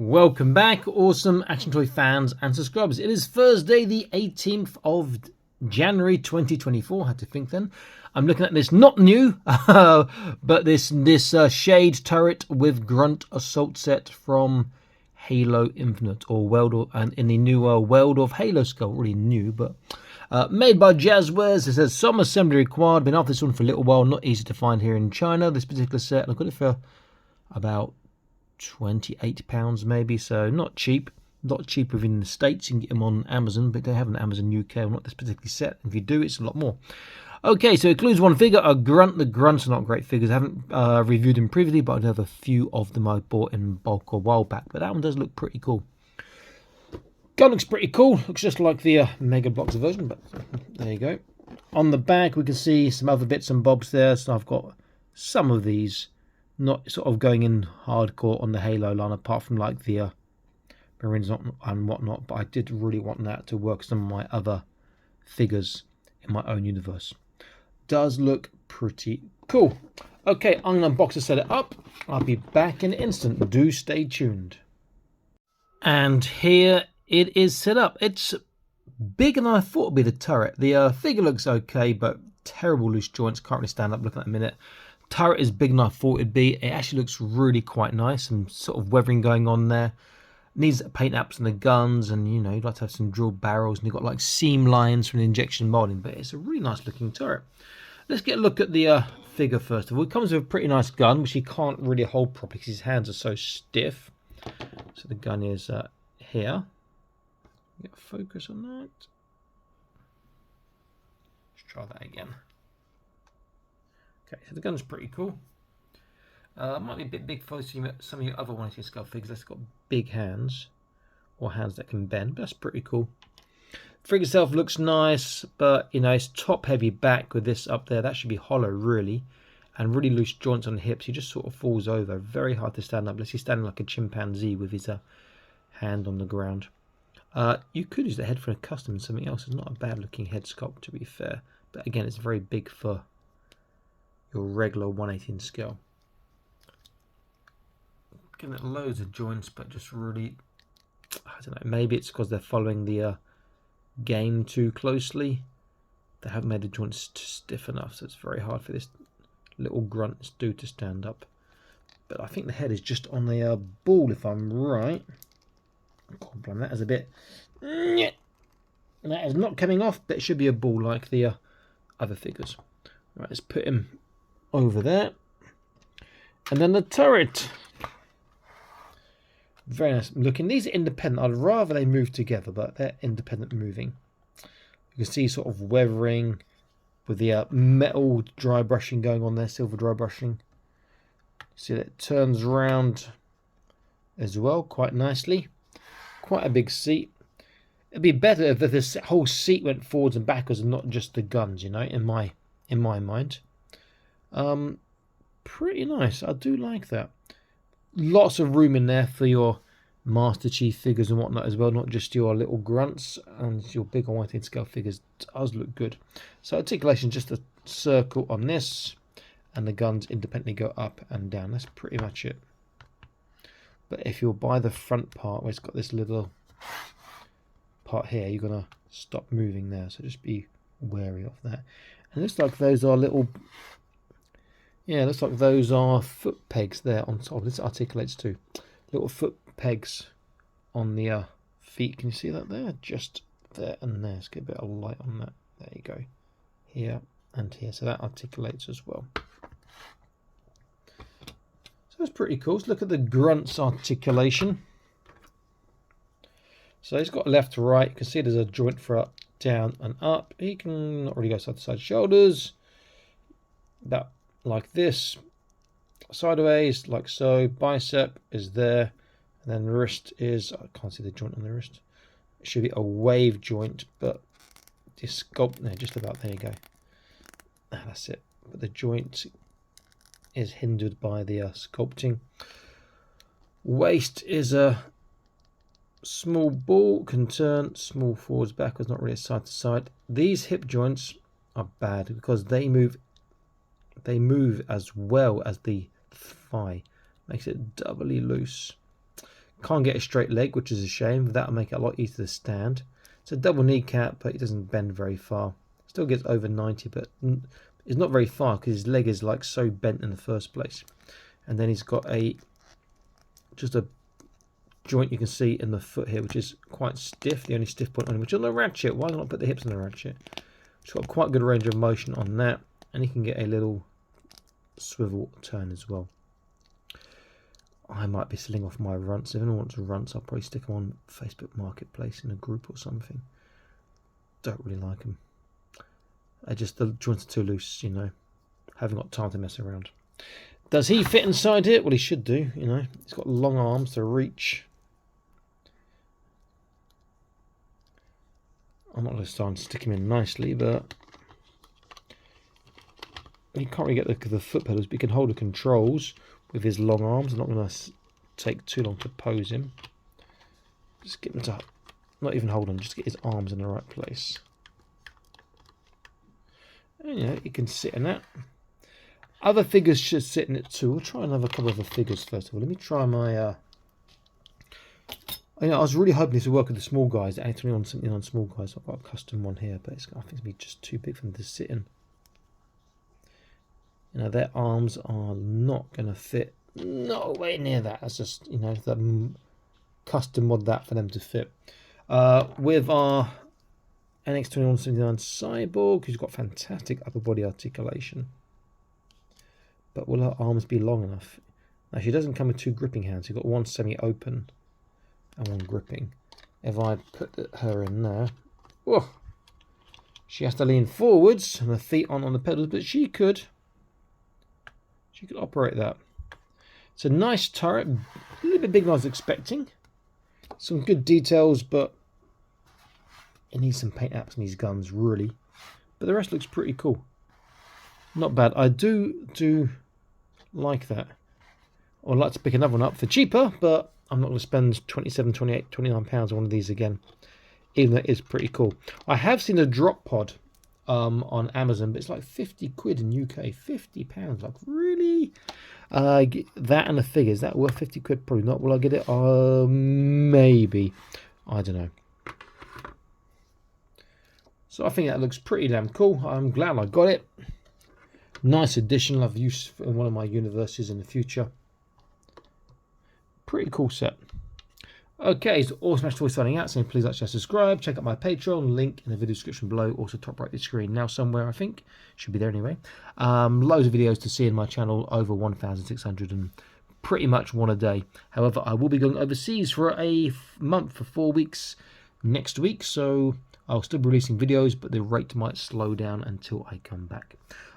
Welcome back, awesome action toy fans and subscribers. It is Thursday, the 18th of January 2024. I had to think then. I'm looking at this, not new, but this shade turret with grunt assault set from Halo Infinite, or and in the new world of Halo Skull. Really new, but made by Jazwares. It says some assembly required. Been after this one for a little while. Not easy to find here in China. This particular set, I got it for about £28 maybe, so not cheap. A lot cheaper in the States. You can get them on Amazon, but they have an Amazon UK, or not this particular set. If you do, it's a lot more. Okay, so it includes one figure, a grunt. The grunts are not great figures. I haven't reviewed them previously, but I have a few of them I bought in bulk a while back. But that one does look pretty cool. Gun looks pretty cool. Looks just like the Mega Bloks version, but there you go. On the back, we can see some other bits and bobs there. So I've got some of these, not sort of going in hardcore on the Halo line, apart from like the Marines and whatnot. But I did really want that to work some of my other figures in my own universe. Does look pretty cool. Okay, I'm going to unbox to set it up. I'll be back in an instant. Do stay tuned. And here it is set up. It's bigger than I thought it would be, the turret. The figure looks okay, but terrible loose joints. Can't really stand up looking at it in a minute. Turret is bigger than I thought it'd be. It actually looks really quite nice. Some sort of weathering going on there. Needs paint apps on the guns, and you know, you'd like to have some drilled barrels, and you've got like seam lines from the injection molding, but it's a really nice looking turret. Let's get a look at the figure first of all. It comes with a pretty nice gun, which he can't really hold properly because his hands are so stiff. So the gun is here. Get focus on that. Let's try that again. Okay, so the gun's pretty cool. Might be a bit big for some of your other 1/18 scale figures. That's got big hands, or hands that can bend, but that's pretty cool. The figure itself looks nice, but you know, it's top heavy back with this up there. That should be hollow really, and really loose joints on the hips. He just sort of falls over. Very hard to stand up unless he's standing like a chimpanzee with his hand on the ground. You could use the head for a custom and something else. It's not a bad looking head sculpt, to be fair, but again, it's very big for your regular 1/18 scale. Giving it loads of joints, but just really, I don't know, maybe it's because they're following the game too closely. They haven't made the joints stiff enough, so it's very hard for this little grunt dude to stand up. But I think the head is just on the ball, if I'm right. That is a bit, that is not coming off, but it should be a ball like the other figures. Right, let's put him over there. And then the turret. Very nice looking. These are independent. I'd rather they move together, but they're independent moving. You can see sort of weathering with the metal dry brushing going on there, silver dry brushing. See that it turns around as well quite nicely. Quite a big seat. It'd be better if this whole seat went forwards and backwards and not just the guns, you know, in my mind. Pretty nice. I do like that. Lots of room in there for your Master Chief figures and whatnot as well, not just your little grunts, and your bigger 1/18 scale figures does look good. So articulation, just a circle on this, and the guns independently go up and down. That's pretty much it. But if you're by the front part where it's got this little part here, you're gonna stop moving there, so just be wary of that. And it looks like those are little, yeah, looks like those are foot pegs there on top. This articulates too. Little foot pegs on the feet. Can you see that there? Just there and there. Let's get a bit of light on that. There you go. Here and here. So that articulates as well. So that's pretty cool. Let's look at the grunt's articulation. So he's got left to right. You can see there's a joint for up, down and up. He can not really go side to side. Shoulders. That like this, sideways like so. Bicep is there, and then wrist is, I can't see the joint on the wrist. It should be a wave joint, but this sculpt, no, just about, there you go. That's it. But the joint is hindered by the sculpting. Waist is a small ball, can turn small forwards, backwards, not really side to side. These hip joints are bad because they move as well as the thigh. Makes it doubly loose. Can't get a straight leg, which is a shame. That'll make it a lot easier to stand. It's a double kneecap, but it doesn't bend very far. Still gets over 90, but it's not very far because his leg is like so bent in the first place. And then he's got just a joint you can see in the foot here, which is quite stiff. The only stiff point on him, which is on the ratchet. Why not put the hips on the ratchet? It's got quite good range of motion on that, and he can get a little swivel turn as well. I might be selling off my runts. If anyone wants runts, I'll probably stick them on Facebook Marketplace in a group or something. Don't really like them. The joints are too loose, you know. Haven't got time to mess around. Does he fit inside it? Well, he should do, you know. He's got long arms to reach. I'm not going to start to stick him in nicely, but he can't really get the foot pedals, but he can hold the controls with his long arms. I'm not going to take too long to pose him. Just get him to, not even hold on, just get his arms in the right place. And yeah, he can sit in that. Other figures should sit in it too. We'll try another couple of the figures first of all. Let me try my. I was really hoping this would work with the small guys. Actually, on something on small guys, I've got a custom one here, but I think it's going to be just too big for them to sit in. You know, their arms are not going to fit no way near that. That's just, you know, that custom mod that for them to fit. With our NX2179 Cyborg, who's got fantastic upper body articulation. But will her arms be long enough? Now, she doesn't come with two gripping hands. You've got one semi-open and one gripping. If I put her in there, whoa, she has to lean forwards and her feet aren't on the pedals, but she could operate that. It's a nice turret, a little bit bigger than I was expecting. Some good details, but it needs some paint apps in these guns, really. But the rest looks pretty cool. Not bad. I do like that. I'd like to pick another one up for cheaper, but I'm not going to spend 27, 28, 29 pounds on one of these again, even though it is pretty cool. I have seen a drop pod on Amazon, but it's like 50 quid in UK. 50 pounds, like really? That and the figure, is that worth 50 quid? Probably not. Will I get it? Maybe. I don't know. So I think that looks pretty damn cool. I'm glad I got it. Nice addition. I'll have use in one of my universes in the future. Pretty cool set. Okay, so Awesome Action Toys signing out. So please like, share, subscribe. Check out my Patreon, link in the video description below. Also top right of the screen now somewhere, I think. Should be there anyway. Loads of videos to see in my channel, over 1,600 and pretty much one a day. However, I will be going overseas for a month, for 4 weeks next week. So I'll still be releasing videos, but the rate might slow down until I come back.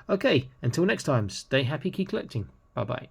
Okay, until next time, stay happy, keep collecting. Bye-bye.